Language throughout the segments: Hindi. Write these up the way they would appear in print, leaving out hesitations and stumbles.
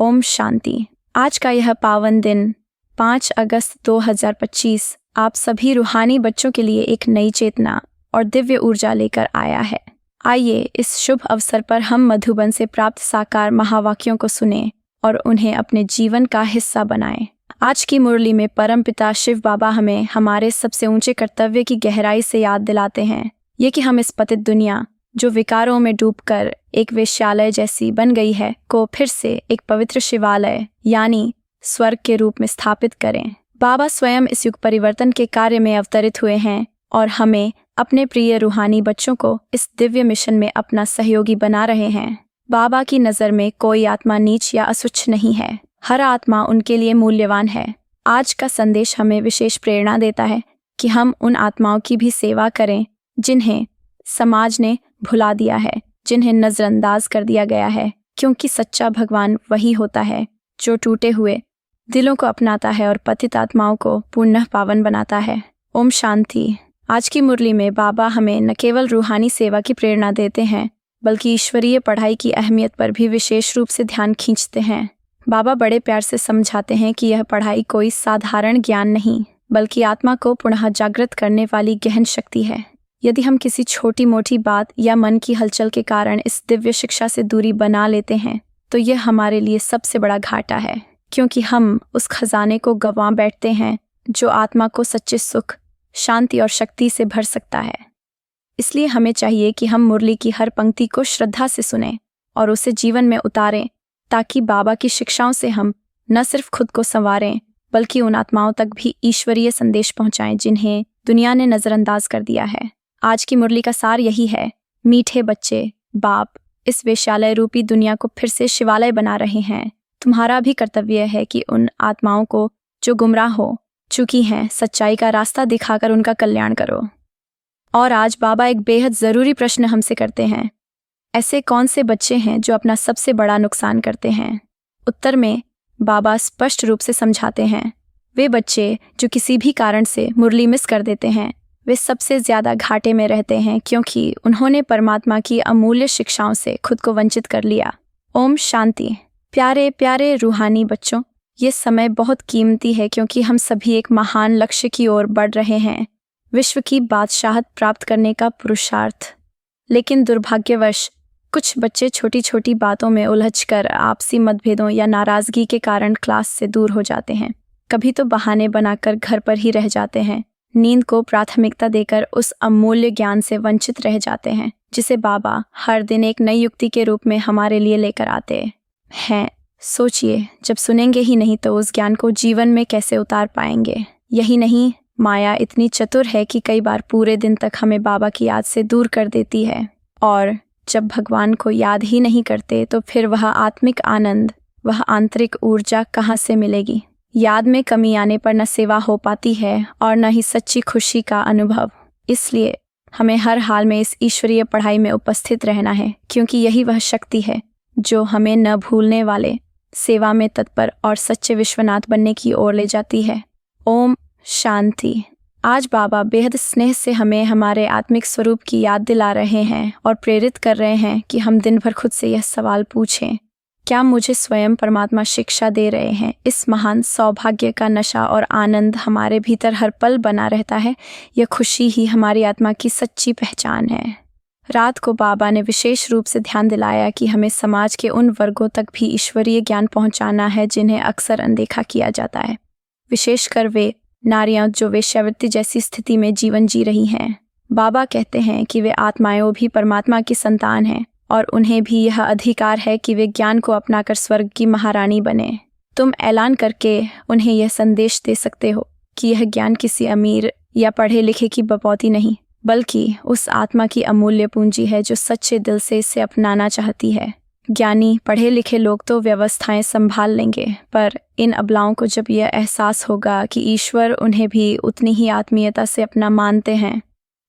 ओम शांति। आज का यह पावन दिन 5 अगस्त 2025 आप सभी रूहानी बच्चों के लिए एक नई चेतना और दिव्य ऊर्जा लेकर आया है। आइए इस शुभ अवसर पर हम मधुबन से प्राप्त साकार महावाक्यों को सुनें और उन्हें अपने जीवन का हिस्सा बनाएं। आज की मुरली में परमपिता शिव बाबा हमें हमारे सबसे ऊंचे कर्तव्य की गहराई से याद दिलाते हैं, ये कि हम इस पतित दुनिया जो विकारों में डूबकर एक वेश्यालय जैसी बन गई है को फिर से एक पवित्र शिवालय यानी स्वर्ग के रूप में स्थापित करें। बाबा स्वयं इस युग परिवर्तन के कार्य में अवतरित हुए हैं और हमें अपने प्रिय रूहानी बच्चों को इस दिव्य मिशन में अपना सहयोगी बना रहे हैं। बाबा की नज़र में कोई आत्मा नीच या असुच्छ नहीं है, हर आत्मा उनके लिए मूल्यवान है। आज का संदेश हमें विशेष प्रेरणा देता है कि हम उन आत्माओं की भी सेवा करें जिन्हें समाज ने भुला दिया है, जिन्हें नज़रअंदाज कर दिया गया है, क्योंकि सच्चा भगवान वही होता है जो टूटे हुए दिलों को अपनाता है और पतित आत्माओं को पुनः पावन बनाता है। ओम शांति। आज की मुरली में बाबा हमें न केवल रूहानी सेवा की प्रेरणा देते हैं बल्कि ईश्वरीय पढ़ाई की अहमियत पर भी विशेष रूप से ध्यान खींचते हैं। बाबा बड़े प्यार से समझाते हैं कि यह पढ़ाई कोई साधारण ज्ञान नहीं बल्कि आत्मा को पुनः जागृत करने वाली गहन शक्ति है। यदि हम किसी छोटी मोटी बात या मन की हलचल के कारण इस दिव्य शिक्षा से दूरी बना लेते हैं तो यह हमारे लिए सबसे बड़ा घाटा है, क्योंकि हम उस खजाने को गंवा बैठते हैं जो आत्मा को सच्चे सुख, शांति और शक्ति से भर सकता है। इसलिए हमें चाहिए कि हम मुरली की हर पंक्ति को श्रद्धा से सुनें और उसे जीवन में उतारें, ताकि बाबा की शिक्षाओं से हम न सिर्फ खुद को संवारें बल्कि उन आत्माओं तक भी ईश्वरीय संदेश पहुंचाएं जिन्हें दुनिया ने नज़रअंदाज कर दिया है। आज की मुरली का सार यही है, मीठे बच्चे, बाप इस वेश्यालय रूपी दुनिया को फिर से शिवालय बना रहे हैं। तुम्हारा भी कर्तव्य है कि उन आत्माओं को जो गुमराह हो चुकी हैं सच्चाई का रास्ता दिखाकर उनका कल्याण करो। और आज बाबा एक बेहद ज़रूरी प्रश्न हमसे करते हैं, ऐसे कौन से बच्चे हैं जो अपना सबसे बड़ा नुकसान करते हैं? उत्तर में बाबा स्पष्ट रूप से समझाते हैं, वे बच्चे जो किसी भी कारण से मुरली मिस कर देते हैं वे सबसे ज़्यादा घाटे में रहते हैं, क्योंकि उन्होंने परमात्मा की अमूल्य शिक्षाओं से खुद को वंचित कर लिया। ओम शांति। प्यारे प्यारे रूहानी बच्चों, ये समय बहुत कीमती है क्योंकि हम सभी एक महान लक्ष्य की ओर बढ़ रहे हैं, विश्व की बादशाहत प्राप्त करने का पुरुषार्थ। लेकिन दुर्भाग्यवश कुछ बच्चे छोटी छोटी बातों में उलझकर आपसी मतभेदों या नाराज़गी के कारण क्लास से दूर हो जाते हैं। कभी तो बहाने बनाकर घर पर ही रह जाते हैं, नींद को प्राथमिकता देकर उस अमूल्य ज्ञान से वंचित रह जाते हैं जिसे बाबा हर दिन एक नई युक्ति के रूप में हमारे लिए लेकर आते हैं। सोचिए, जब सुनेंगे ही नहीं तो उस ज्ञान को जीवन में कैसे उतार पाएंगे? यही नहीं, माया इतनी चतुर है कि कई बार पूरे दिन तक हमें बाबा की याद से दूर कर देती है, और जब भगवान को याद ही नहीं करते तो फिर वह आत्मिक आनंद, वह आंतरिक ऊर्जा कहाँ से मिलेगी? याद में कमी आने पर न सेवा हो पाती है और न ही सच्ची खुशी का अनुभव। इसलिए हमें हर हाल में इस ईश्वरीय पढ़ाई में उपस्थित रहना है, क्योंकि यही वह शक्ति है जो हमें न भूलने वाले, सेवा में तत्पर और सच्चे विश्वनाथ बनने की ओर ले जाती है। ओम शांति। आज बाबा बेहद स्नेह से हमें हमारे आत्मिक स्वरूप की याद दिला रहे हैं और प्रेरित कर रहे हैं कि हम दिन भर खुद से यह सवाल पूछें, क्या मुझे स्वयं परमात्मा शिक्षा दे रहे हैं? इस महान सौभाग्य का नशा और आनंद हमारे भीतर हर पल बना रहता है। यह खुशी ही हमारी आत्मा की सच्ची पहचान है। रात को बाबा ने विशेष रूप से ध्यान दिलाया कि हमें समाज के उन वर्गों तक भी ईश्वरीय ज्ञान पहुंचाना है जिन्हें अक्सर अनदेखा किया जाता है, विशेषकर वे नारियां जो वेश्यावृत्ति जैसी स्थिति में जीवन जी रही हैं। बाबा कहते हैं कि वे आत्माएं भी परमात्मा की संतान हैं और उन्हें भी यह अधिकार है कि वे ज्ञान को अपनाकर स्वर्ग की महारानी बने। तुम ऐलान करके उन्हें यह संदेश दे सकते हो कि यह ज्ञान किसी अमीर या पढ़े लिखे की बपौती नहीं बल्कि उस आत्मा की अमूल्य पूंजी है जो सच्चे दिल से इसे अपनाना चाहती है। ज्ञानी पढ़े लिखे लोग तो व्यवस्थाएं संभाल लेंगे, पर इन अबलाओं को जब यह एहसास होगा कि ईश्वर उन्हें भी उतनी ही आत्मीयता से अपना मानते हैं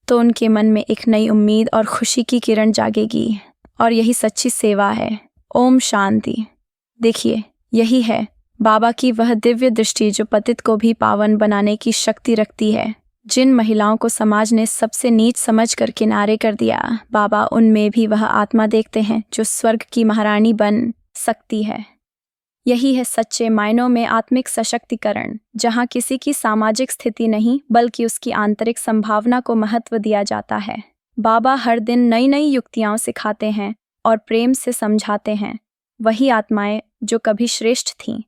तो उनके मन में एक नई उम्मीद और खुशी की किरण जागेगी, और यही सच्ची सेवा है। ओम शांति। देखिए, यही है बाबा की वह दिव्य दृष्टि जो पतित को भी पावन बनाने की शक्ति रखती है। जिन महिलाओं को समाज ने सबसे नीच समझकर किनारे कर दिया, बाबा उनमें भी वह आत्मा देखते हैं जो स्वर्ग की महारानी बन सकती है। यही है सच्चे मायनों में आत्मिक सशक्तिकरण, जहाँ किसी की सामाजिक स्थिति नहीं बल्कि उसकी आंतरिक संभावना को महत्व दिया जाता है। बाबा हर दिन नई नई युक्तियाँ सिखाते हैं और प्रेम से समझाते हैं। वही आत्माएं जो कभी श्रेष्ठ थीं,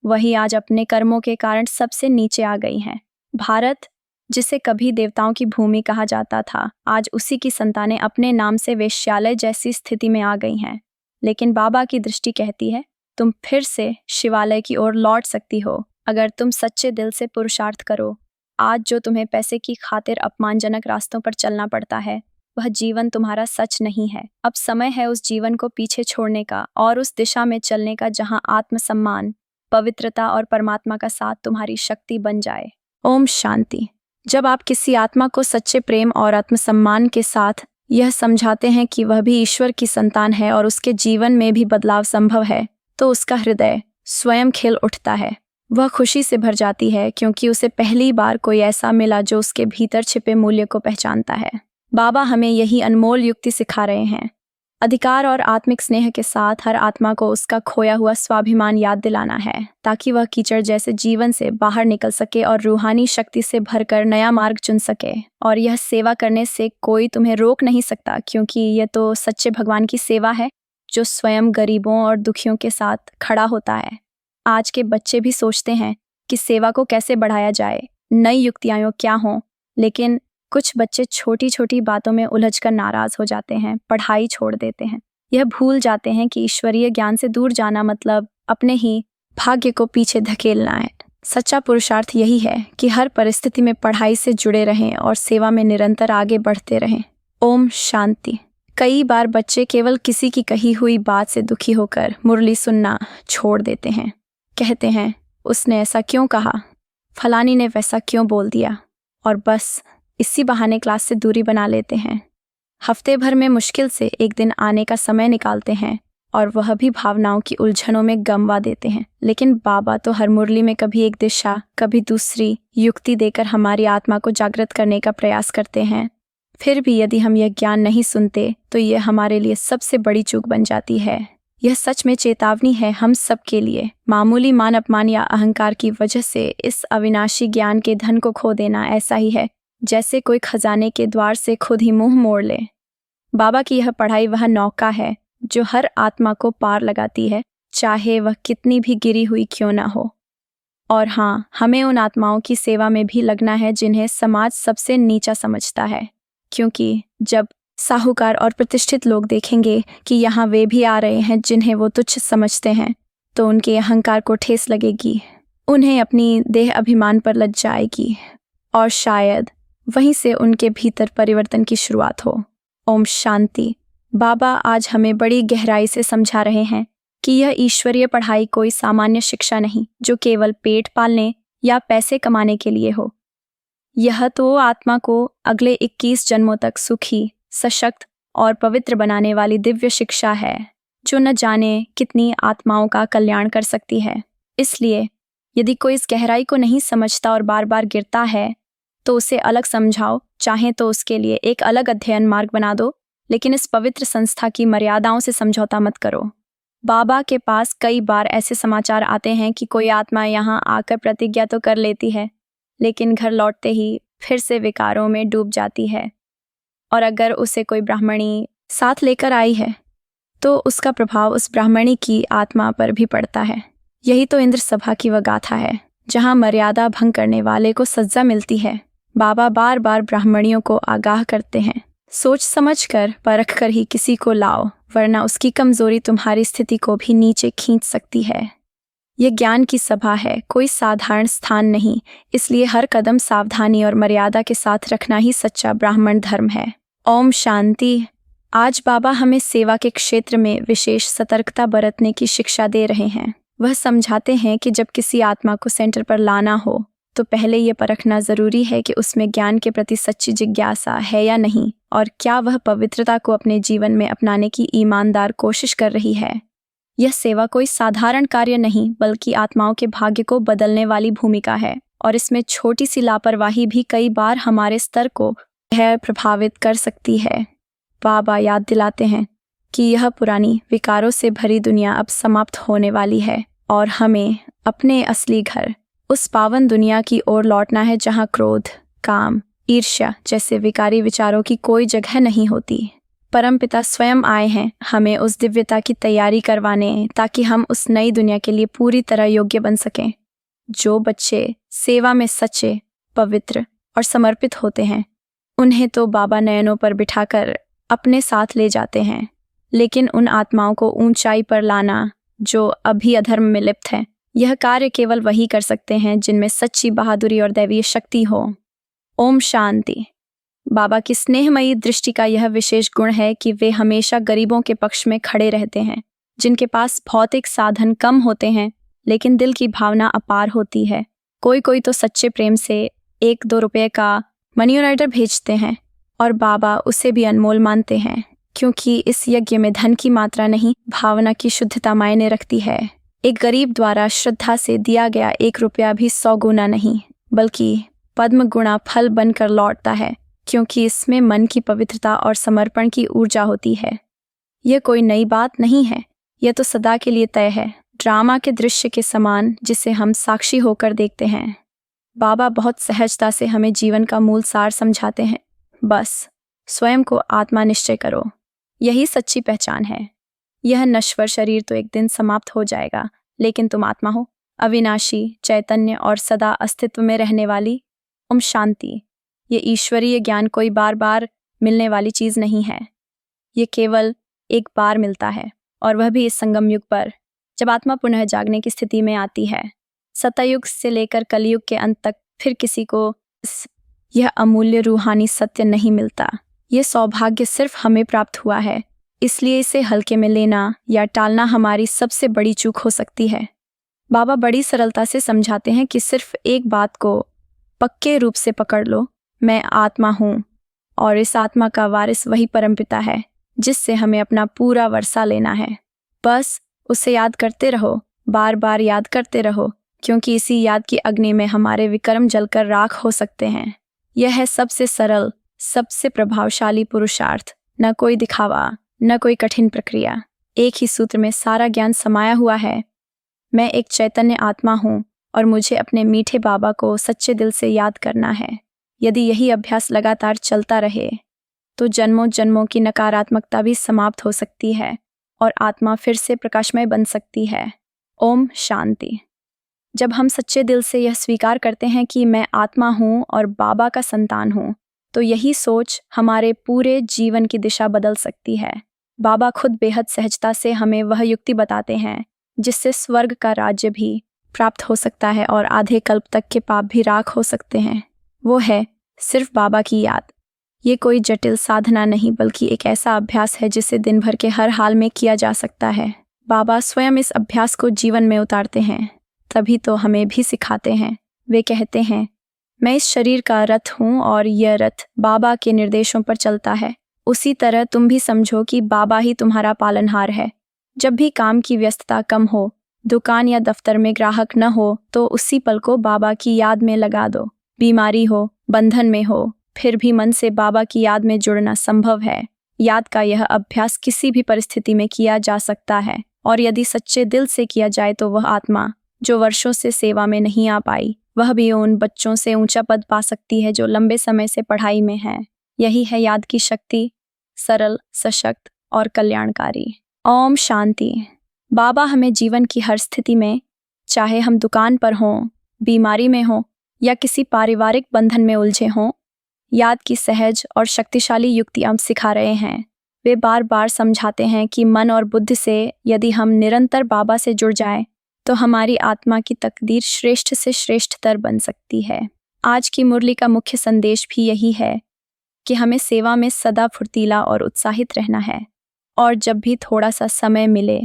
वही आज अपने कर्मों के कारण सबसे नीचे आ गई हैं। भारत, जिसे कभी देवताओं की भूमि कहा जाता था, आज उसी की संतानें अपने नाम से वेश्यालय जैसी स्थिति में आ गई हैं। लेकिन बाबा की दृष्टि कहती है, तुम फिर से शिवालय की ओर लौट सकती हो अगर तुम सच्चे दिल से पुरुषार्थ करो। आज जो तुम्हें पैसे की खातिर अपमानजनक रास्तों पर चलना पड़ता है, वह जीवन तुम्हारा सच नहीं है। अब समय है उस जीवन को पीछे छोड़ने का और उस दिशा में चलने का जहां आत्मसम्मान, पवित्रता और परमात्मा का साथ तुम्हारी शक्ति बन जाए। ओम शांति। जब आप किसी आत्मा को सच्चे प्रेम और आत्मसम्मान के साथ यह समझाते हैं कि वह भी ईश्वर की संतान है और उसके जीवन में भी बदलाव संभव है, तो उसका हृदय स्वयं खिल उठता है। वह खुशी से भर जाती है क्योंकि उसे पहली बार कोई ऐसा मिला जो उसके भीतर छिपे मूल्य को पहचानता है। बाबा हमें यही अनमोल युक्ति सिखा रहे हैं। अधिकार और आत्मिक स्नेह के साथ हर आत्मा को उसका खोया हुआ स्वाभिमान याद दिलाना है, ताकि वह कीचड़ जैसे जीवन से बाहर निकल सके और रूहानी शक्ति से भरकर नया मार्ग चुन सके। और यह सेवा करने से कोई तुम्हें रोक नहीं सकता, क्योंकि यह तो सच्चे भगवान की सेवा है जो स्वयं गरीबों और दुखियों के साथ खड़ा होता है। आज के बच्चे भी सोचते हैं कि सेवा को कैसे बढ़ाया जाए, नई युक्तियाँ क्या हों, लेकिन कुछ बच्चे छोटी छोटी बातों में उलझकर नाराज हो जाते हैं, पढ़ाई छोड़ देते हैं। यह भूल जाते हैं कि ईश्वरीय ज्ञान से दूर जाना मतलब अपने ही भाग्य को पीछे धकेलना है। सच्चा पुरुषार्थ यही है कि हर परिस्थिति में पढ़ाई से जुड़े रहें और सेवा में निरंतर आगे बढ़ते रहें। ओम शांति। कई बार बच्चे केवल किसी की कही हुई बात से दुखी होकर मुरली सुनना छोड़ देते हैं। कहते हैं, उसने ऐसा क्यों कहा, फलानी ने वैसा क्यों बोल दिया, और बस इसी बहाने क्लास से दूरी बना लेते हैं। हफ्ते भर में मुश्किल से एक दिन आने का समय निकालते हैं और वह भी भावनाओं की उलझनों में गमवा देते हैं। लेकिन बाबा तो हर मुरली में कभी एक दिशा, कभी दूसरी युक्ति देकर हमारी आत्मा को जागृत करने का प्रयास करते हैं। फिर भी यदि हम यह ज्ञान नहीं सुनते तो यह हमारे लिए सबसे बड़ी चूक बन जाती है। यह सच में चेतावनी है हम सब के लिए। मामूली मान अपमान या अहंकार की वजह से इस अविनाशी ज्ञान के धन को खो देना ऐसा ही है जैसे कोई खजाने के द्वार से खुद ही मुंह मोड़ ले। बाबा की यह पढ़ाई वह नौका है जो हर आत्मा को पार लगाती है, चाहे वह कितनी भी गिरी हुई क्यों ना हो। और हाँ, हमें उन आत्माओं की सेवा में भी लगना है जिन्हें समाज सबसे नीचा समझता है, क्योंकि जब साहूकार और प्रतिष्ठित लोग देखेंगे कि यहाँ वे भी आ रहे हैं जिन्हें वो तुच्छ समझते हैं, तो उनके अहंकार को ठेस लगेगी, उन्हें अपनी देह अभिमान पर लज्जा आएगी और शायद वहीं से उनके भीतर परिवर्तन की शुरुआत हो। ओम शांति। बाबा आज हमें बड़ी गहराई से समझा रहे हैं कि यह ईश्वरीय पढ़ाई कोई सामान्य शिक्षा नहीं जो केवल पेट पालने या पैसे कमाने के लिए हो। यह तो आत्मा को अगले 21 जन्मों तक सुखी, सशक्त और पवित्र बनाने वाली दिव्य शिक्षा है जो न जाने कितनी आत्माओं का कल्याण कर सकती है। इसलिए यदि कोई इस गहराई को नहीं समझता और बार बार गिरता है तो उसे अलग समझाओ, चाहे तो उसके लिए एक अलग अध्ययन मार्ग बना दो, लेकिन इस पवित्र संस्था की मर्यादाओं से समझौता मत करो। बाबा के पास कई बार ऐसे समाचार आते हैं कि कोई आत्मा यहाँ आकर प्रतिज्ञा तो कर लेती है, लेकिन घर लौटते ही फिर से विकारों में डूब जाती है। और अगर उसे कोई ब्राह्मणी साथ लेकर आई है तो उसका प्रभाव उस ब्राह्मणी की आत्मा पर भी पड़ता है। यही तो इंद्र सभा की वह गाथा है जहाँ मर्यादा भंग करने वाले को सजा मिलती है। बाबा बार बार ब्राह्मणियों को आगाह करते हैं, सोच समझकर परख कर ही किसी को लाओ, वरना उसकी कमजोरी तुम्हारी स्थिति को भी नीचे खींच सकती है। यह ज्ञान की सभा है, कोई साधारण स्थान नहीं, इसलिए हर कदम सावधानी और मर्यादा के साथ रखना ही सच्चा ब्राह्मण धर्म है। ओम शांति। आज बाबा हमें सेवा के क्षेत्र में विशेष सतर्कता बरतने की शिक्षा दे रहे हैं। वह समझाते हैं कि जब किसी आत्मा को सेंटर पर लाना हो तो पहले ये परखना जरूरी है कि उसमें ज्ञान के प्रति सच्ची जिज्ञासा है या नहीं, और क्या वह पवित्रता को अपने जीवन में अपनाने की ईमानदार कोशिश कर रही है। यह सेवा कोई साधारण कार्य नहीं बल्कि आत्माओं के भाग्य को बदलने वाली भूमिका है, और इसमें छोटी सी लापरवाही भी कई बार हमारे स्तर को प्रभावित कर सकती है। बाबा याद दिलाते हैं कि यह पुरानी विकारों से भरी दुनिया अब समाप्त होने वाली है और हमें अपने असली घर, उस पावन दुनिया की ओर लौटना है जहाँ क्रोध, काम, ईर्ष्या जैसे विकारी विचारों की कोई जगह नहीं होती। परमपिता स्वयं आए हैं हमें उस दिव्यता की तैयारी करवाने, ताकि हम उस नई दुनिया के लिए पूरी तरह योग्य बन सकें। जो बच्चे सेवा में सच्चे, पवित्र और समर्पित होते हैं, उन्हें तो बाबा नयनों पर बिठाकर अपने साथ ले जाते हैं, लेकिन उन आत्माओं को ऊंचाई पर लाना जो अभी अधर्म में लिप्त हैं, यह कार्य केवल वही कर सकते हैं जिनमें सच्ची बहादुरी और दैवीय शक्ति हो। ओम शांति। बाबा की स्नेहमयी दृष्टि का यह विशेष गुण है कि वे हमेशा गरीबों के पक्ष में खड़े रहते हैं, जिनके पास भौतिक साधन कम होते हैं लेकिन दिल की भावना अपार होती है। कोई तो सच्चे प्रेम से 1-2 रुपये का मनी ऑर्डर भेजते हैं और बाबा उसे भी अनमोल मानते हैं, क्योंकि इस यज्ञ में धन की मात्रा नहीं, भावना की शुद्धता मायने रखती है। एक गरीब द्वारा श्रद्धा से दिया गया 1 रुपया भी 100 गुना नहीं, बल्कि पद्म गुणा फल बनकर लौटता है, क्योंकि इसमें मन की पवित्रता और समर्पण की ऊर्जा होती है। यह कोई नई बात नहीं है, यह तो सदा के लिए तय है, ड्रामा के दृश्य के समान जिसे हम साक्षी होकर देखते हैं। बाबा बहुत सहजता से हमें जीवन का मूल सार समझाते हैं। बस स्वयं को आत्मा निश्चय करो, यही सच्ची पहचान है। यह नश्वर शरीर तो एक दिन समाप्त हो जाएगा, लेकिन तुम आत्मा हो, अविनाशी, चैतन्य और सदा अस्तित्व में रहने वाली। ओम शांति। ये ईश्वरीय ज्ञान कोई बार बार मिलने वाली चीज़ नहीं है, ये केवल एक बार मिलता है, और वह भी इस संगम युग पर, जब आत्मा पुनः जागने की स्थिति में आती है। सतयुग से लेकर कलयुग के अंत तक फिर किसी को यह अमूल्य रूहानी सत्य नहीं मिलता। ये सौभाग्य सिर्फ हमें प्राप्त हुआ है, इसलिए इसे हल्के में लेना या टालना हमारी सबसे बड़ी चूक हो सकती है। बाबा बड़ी सरलता से समझाते हैं कि सिर्फ एक बात को पक्के रूप से पकड़ लो, मैं आत्मा हूँ, और इस आत्मा का वारिस वही परमपिता है जिससे हमें अपना पूरा वर्षा लेना है। बस उसे याद करते रहो, बार बार याद करते रहो, क्योंकि इसी याद की अग्नि में हमारे विक्रम जलकर राख हो सकते हैं। यह है सबसे सरल, सबसे प्रभावशाली पुरुषार्थ, न कोई दिखावा, न कोई कठिन प्रक्रिया। एक ही सूत्र में सारा ज्ञान समाया हुआ है। मैं एक चैतन्य आत्मा हूँ और मुझे अपने मीठे बाबा को सच्चे दिल से याद करना है। यदि यही अभ्यास लगातार चलता रहे तो जन्मों जन्मों की नकारात्मकता भी समाप्त हो सकती है और आत्मा फिर से प्रकाशमय बन सकती है। ओम शांति। जब हम सच्चे दिल से यह स्वीकार करते हैं कि मैं आत्मा हूँ और बाबा का संतान हूँ, तो यही सोच हमारे पूरे जीवन की दिशा बदल सकती है। बाबा खुद बेहद सहजता से हमें वह युक्ति बताते हैं जिससे स्वर्ग का राज्य भी प्राप्त हो सकता है और आधे कल्प तक के पाप भी राख हो सकते हैं। वो है सिर्फ बाबा की याद। ये कोई जटिल साधना नहीं, बल्कि एक ऐसा अभ्यास है जिसे दिन भर के हर हाल में किया जा सकता है। बाबा स्वयं इस अभ्यास को जीवन में उतारते हैं, तभी तो हमें भी सिखाते हैं। वे कहते हैं, मैं इस शरीर का रथ हूँ और यह रथ बाबा के निर्देशों पर चलता है। उसी तरह तुम भी समझो कि बाबा ही तुम्हारा पालनहार है। जब भी काम की व्यस्तता कम हो, दुकान या दफ्तर में ग्राहक न हो, तो उसी पल को बाबा की याद में लगा दो। बीमारी हो, बंधन में हो, फिर भी मन से बाबा की याद में जुड़ना संभव है। याद का यह अभ्यास किसी भी परिस्थिति में किया जा सकता है, और यदि सच्चे दिल से किया जाए तो वह आत्मा जो वर्षों से सेवा में नहीं आ पाई, वह भी उन बच्चों से ऊंचा पद पा सकती है जो लंबे समय से पढ़ाई में हैं। यही है याद की शक्ति, सरल, सशक्त और कल्याणकारी। ओम शांति। बाबा हमें जीवन की हर स्थिति में, चाहे हम दुकान पर हों, बीमारी में हों या किसी पारिवारिक बंधन में उलझे हों, याद की सहज और शक्तिशाली युक्तियाँ सिखा रहे हैं। वे बार बार समझाते हैं कि मन और बुद्धि से यदि हम निरंतर बाबा से जुड़ जाएं, तो हमारी आत्मा की तकदीर श्रेष्ठ से श्रेष्ठतर बन सकती है। आज की मुरली का मुख्य संदेश भी यही है कि हमें सेवा में सदा फुर्तीला और उत्साहित रहना है, और जब भी थोड़ा सा समय मिले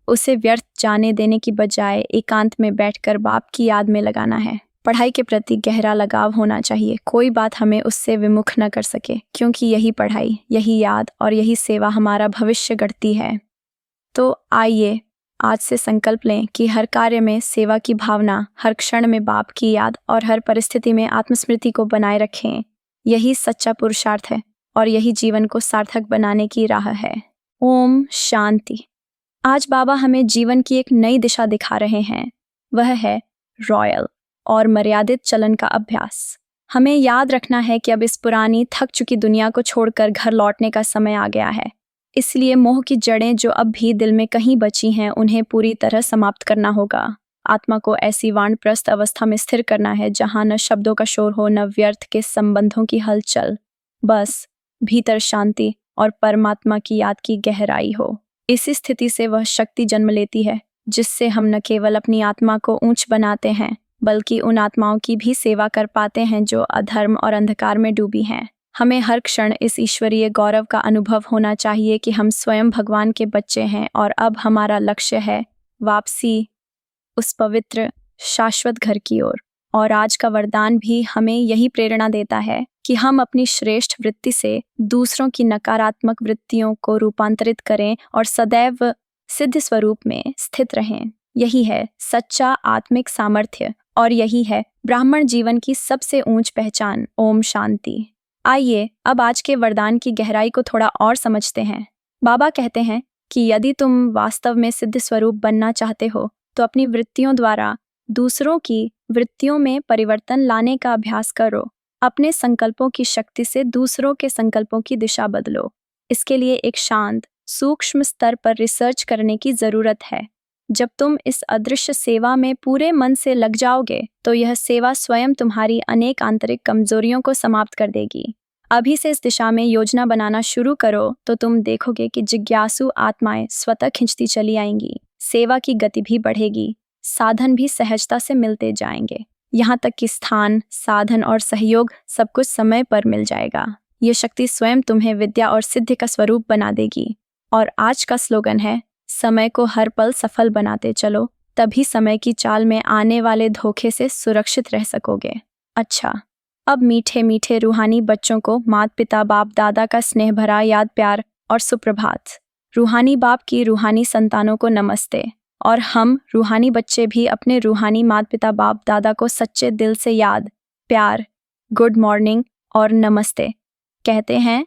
उसे व्यर्थ जाने देने की बजाय एकांत में बैठकर बाप की याद में लगाना है। पढ़ाई के प्रति गहरा लगाव होना चाहिए, कोई बात हमें उससे विमुख न कर सके, क्योंकि यही पढ़ाई, यही याद और यही सेवा हमारा भविष्य गढ़ती है। तो आइए आज से संकल्प लें कि हर कार्य में सेवा की भावना, हर क्षण में बाप की याद और हर परिस्थिति में आत्मस्मृति को बनाए रखें। यही सच्चा पुरुषार्थ है और यही जीवन को सार्थक बनाने की राह है। ओम शांति। आज बाबा हमें जीवन की एक नई दिशा दिखा रहे हैं। वह है रॉयल और मर्यादित चलन का अभ्यास। हमें याद रखना है कि अब इस पुरानी थक चुकी दुनिया को छोड़कर घर लौटने का समय आ गया है। इसलिए मोह की जड़ें जो अब भी दिल में कहीं बची हैं, उन्हें पूरी तरह समाप्त करना होगा। आत्मा को ऐसी वानप्रस्थ अवस्था में स्थिर करना है जहां न शब्दों का शोर हो, न व्यर्थ के संबंधों की हलचल, बस भीतर शांति और परमात्मा की याद की गहराई हो। इसी स्थिति से वह शक्ति जन्म लेती है जिससे हम न केवल अपनी आत्मा को ऊंच बनाते हैं, बल्कि उन आत्माओं की भी सेवा कर पाते हैं जो अधर्म और अंधकार में डूबी हैं। हमें हर क्षण इस ईश्वरीय गौरव का अनुभव होना चाहिए कि हम स्वयं भगवान के बच्चे हैं और अब हमारा लक्ष्य है वापसी उस पवित्र शाश्वत घर की ओर। और आज का वरदान भी हमें यही प्रेरणा देता है कि हम अपनी श्रेष्ठ वृत्ति से दूसरों की नकारात्मक वृत्तियों को रूपांतरित करें और सदैव सिद्ध स्वरूप में स्थित रहें। यही है सच्चा आत्मिक सामर्थ्य और यही है ब्राह्मण जीवन की सबसे ऊंच पहचान। ओम शांति। आइए अब आज के वरदान की गहराई को थोड़ा और समझते हैं। बाबा कहते हैं कि यदि तुम वास्तव में सिद्ध स्वरूप बनना चाहते हो तो अपनी वृत्तियों द्वारा दूसरों की वृत्तियों में परिवर्तन लाने का अभ्यास करो। अपने संकल्पों की शक्ति से दूसरों के संकल्पों की दिशा बदलो। इसके लिए एक शांत सूक्ष्म स्तर पर रिसर्च करने की जरूरत है। जब तुम इस अदृश्य सेवा में पूरे मन से लग जाओगे तो यह सेवा स्वयं तुम्हारी अनेक आंतरिक कमजोरियों को समाप्त कर देगी। अभी से इस दिशा में योजना बनाना शुरू करो तो तुम देखोगे कि जिज्ञासु आत्माएं स्वतः खिंचती चली आएंगी। सेवा की गति भी बढ़ेगी, साधन भी सहजता से मिलते जाएंगे, यहाँ तक कि स्थान, साधन और सहयोग सब कुछ समय पर मिल जाएगा। ये शक्ति स्वयं तुम्हें विद्या और सिद्धि का स्वरूप बना देगी। और आज का स्लोगन है समय को हर पल सफल बनाते चलो, तभी समय की चाल में आने वाले धोखे से सुरक्षित रह सकोगे। अच्छा, अब मीठे मीठे रूहानी बच्चों को माता पिता बाप दादा का स्नेह भरा याद प्यार और सुप्रभात। रूहानी बाप की रूहानी संतानों को नमस्ते। और हम रूहानी बच्चे भी अपने रूहानी माता पिता बाप दादा को सच्चे दिल से याद, प्यार, गुड मॉर्निंग और नमस्ते कहते हैं।